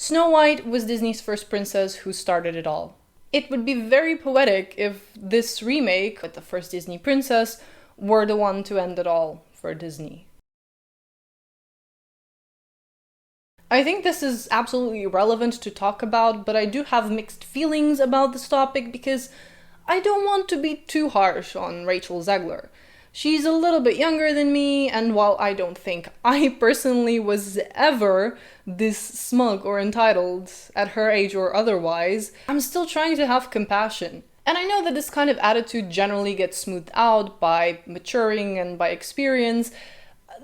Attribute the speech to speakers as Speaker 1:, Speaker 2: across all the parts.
Speaker 1: Snow White was Disney's first princess who started it all. It would be very poetic if this remake, with the first Disney princess, were the one to end it all for Disney. I think this is absolutely irrelevant to talk about, but I do have mixed feelings about this topic because I don't want to be too harsh on Rachel Zegler. She's a little bit younger than me, and while I don't think I personally was ever this smug or entitled at her age or otherwise, I'm still trying to have compassion. And I know that this kind of attitude generally gets smoothed out by maturing and by experience,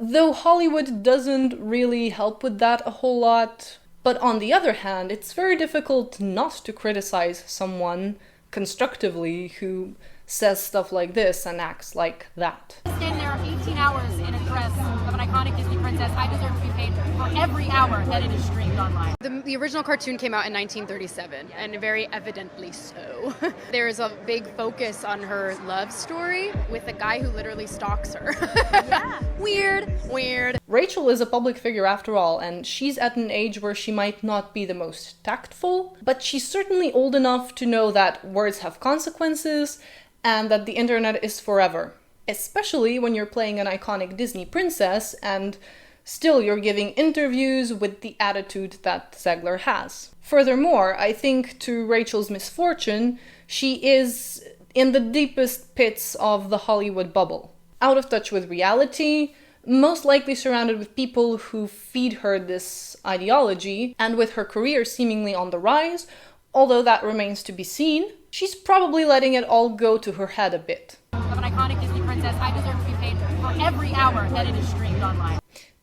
Speaker 1: though Hollywood doesn't really help with that a whole lot. But on the other hand, it's very difficult not to criticize someone constructively who says stuff like this and acts like that.
Speaker 2: Standing there 18 hours in a dress of an iconic Disney princess, I deserve to be paid for every hour that it is streamed online.
Speaker 3: The original cartoon came out in 1937, and very evidently so. There's a big focus on her love story with a guy who literally stalks her. Yeah. Weird.
Speaker 1: Rachel is a public figure after all, and she's at an age where she might not be the most tactful, but she's certainly old enough to know that words have consequences and that the internet is forever. Especially when you're playing an iconic Disney princess and still you're giving interviews with the attitude that Zegler has. Furthermore, I think to Rachel's misfortune, she is in the deepest pits of the Hollywood bubble. Out of touch with reality, most likely surrounded with people who feed her this ideology, and with her career seemingly on the rise, although that remains to be seen, she's probably letting it all go to her head a bit.
Speaker 2: Of an iconic Disney princess, I deserve to be paid for every hour that it is streamed online.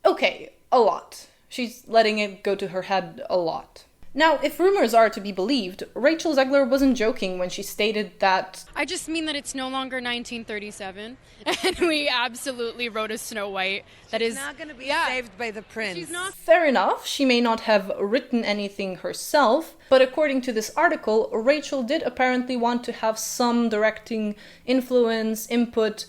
Speaker 1: Okay, a lot. She's letting it go to her head a lot. Now, if rumors are to be believed, Rachel Zegler wasn't joking when she stated that
Speaker 3: I just mean that it's no longer 1937, and we absolutely wrote a Snow White that is
Speaker 4: not going to be saved by the prince.
Speaker 3: She's not.
Speaker 1: fair enough, she may not have written anything herself, but according to this article, Rachel did apparently want to have some directing influence, input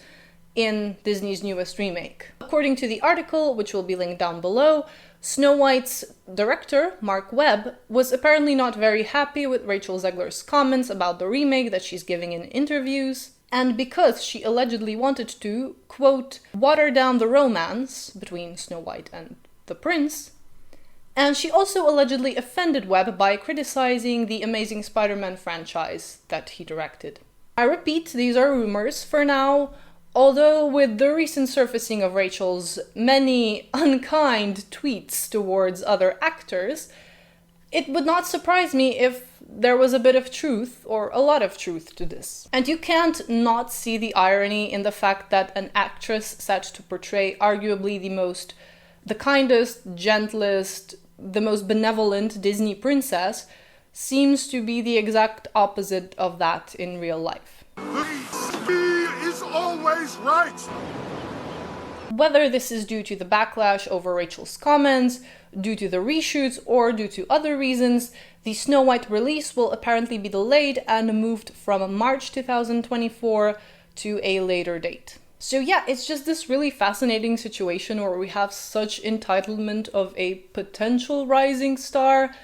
Speaker 1: in Disney's newest remake. According to the article, which will be linked down below, Snow White's director, Mark Webb, was apparently not very happy with Rachel Zegler's comments about the remake that she's giving in interviews, and because she allegedly wanted to, quote, water down the romance between Snow White and the prince, and she also allegedly offended Webb by criticizing the Amazing Spider-Man franchise that he directed. I repeat, these are rumors for now, although with the recent surfacing of Rachel's many unkind tweets towards other actors, it would not surprise me if there was a bit of truth, or a lot of truth, to this. And you can't not see the irony in the fact that an actress set to portray arguably the kindest, gentlest, the most benevolent Disney princess seems to be the exact opposite of that in real life.
Speaker 5: Always right.
Speaker 1: Whether this is due to the backlash over Rachel's comments, due to the reshoots, or due to other reasons, the Snow White release will apparently be delayed and moved from March 2024 to a later date. So yeah, it's just this really fascinating situation where we have such entitlement of a potential rising star,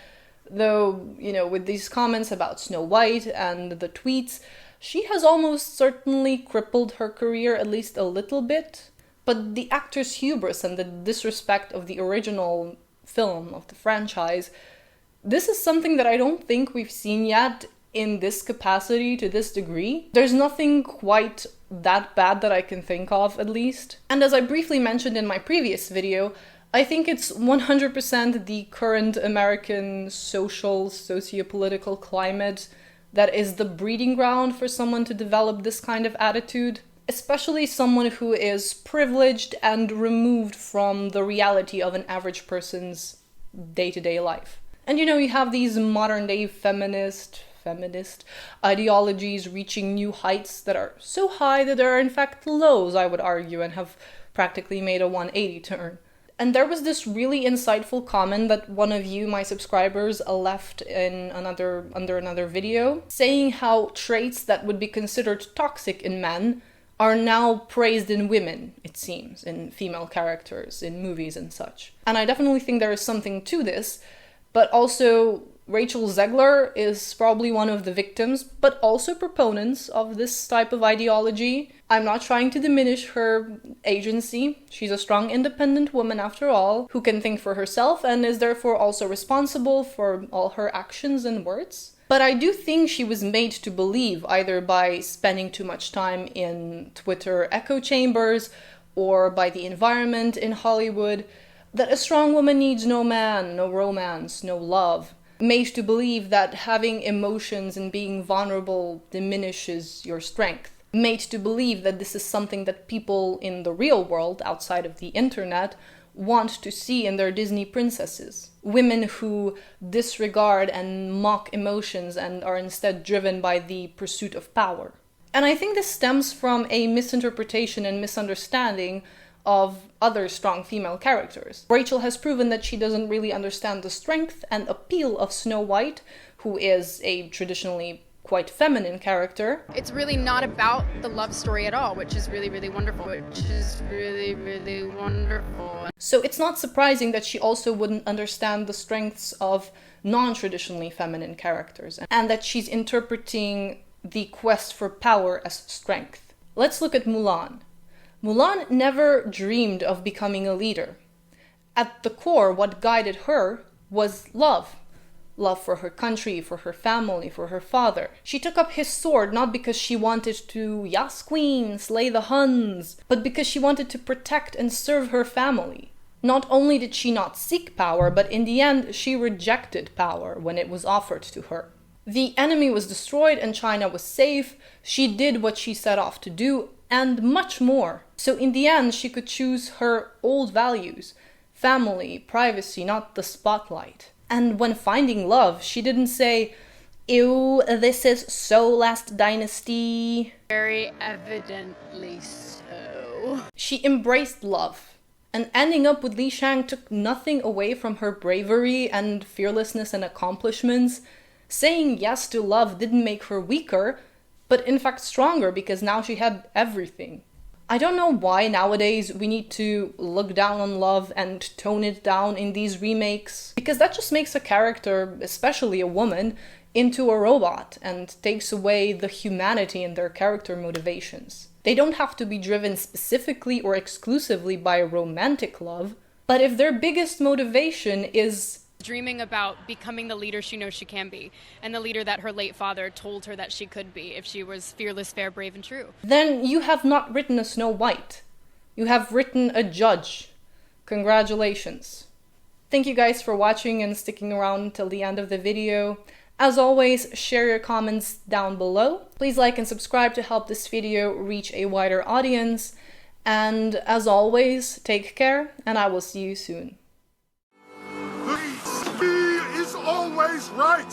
Speaker 1: though, you know, with these comments about Snow White and the tweets, she has almost certainly crippled her career at least a little bit, but the actor's hubris and the disrespect of the original film of the franchise, this is something that I don't think we've seen yet in this capacity to this degree. There's nothing quite that bad that I can think of, at least. And as I briefly mentioned in my previous video, I think it's 100% the current American socio-political climate that is the breeding ground for someone to develop this kind of attitude, especially someone who is privileged and removed from the reality of an average person's day-to-day life. And you know, you have these modern-day feminist ideologies reaching new heights that are so high that there are in fact lows, I would argue, and have practically made a 180 turn. And there was this really insightful comment that one of you, my subscribers, left in under another video, saying how traits that would be considered toxic in men are now praised in women, it seems, in female characters, in movies and such. And I definitely think there is something to this, But also, Rachel Zegler is probably one of the victims, but also proponents of this type of ideology. I'm not trying to diminish her agency. She's a strong, independent woman after all, who can think for herself and is therefore also responsible for all her actions and words. But I do think she was made to believe, either by spending too much time in Twitter echo chambers or by the environment in Hollywood, that a strong woman needs no man, no romance, no love. Made to believe that having emotions and being vulnerable diminishes your strength. Made to believe that this is something that people in the real world, outside of the internet, want to see in their Disney princesses. Women who disregard and mock emotions and are instead driven by the pursuit of power. And I think this stems from a misinterpretation and misunderstanding of other strong female characters. Rachel has proven that she doesn't really understand the strength and appeal of Snow White, who is a traditionally quite feminine character.
Speaker 3: It's really not about the love story at all, which is really, really wonderful.
Speaker 1: So it's not surprising that she also wouldn't understand the strengths of non-traditionally feminine characters, and that she's interpreting the quest for power as strength. Let's look at Mulan. Mulan never dreamed of becoming a leader. At the core, what guided her was love. Love for her country, for her family, for her father. She took up his sword not because she wanted to, yes queen, slay the Huns, but because she wanted to protect and serve her family. Not only did she not seek power, but in the end she rejected power when it was offered to her. The enemy was destroyed and China was safe. She did what she set off to do, and much more. So in the end, she could choose her old values: family, privacy, not the spotlight. And when finding love, she didn't say, "Ew, this is so last dynasty."
Speaker 3: Very evidently so.
Speaker 1: She embraced love. And ending up with Li Shang took nothing away from her bravery and fearlessness and accomplishments. Saying yes to love didn't make her weaker, but in fact stronger, because now she had everything. I don't know why nowadays we need to look down on love and tone it down in these remakes, because that just makes a character, especially a woman, into a robot and takes away the humanity in their character motivations. They don't have to be driven specifically or exclusively by romantic love, but if their biggest motivation is
Speaker 3: dreaming about becoming the leader she knows she can be, and the leader that her late father told her that she could be if she was fearless, fair, brave, and true,
Speaker 1: then you have not written a Snow White. You have written a judge. Congratulations. Thank you guys for watching and sticking around till the end of the video. As always, share your comments down below. Please like and subscribe to help this video reach a wider audience. And as always, take care, and I will see you soon.
Speaker 5: He is always right.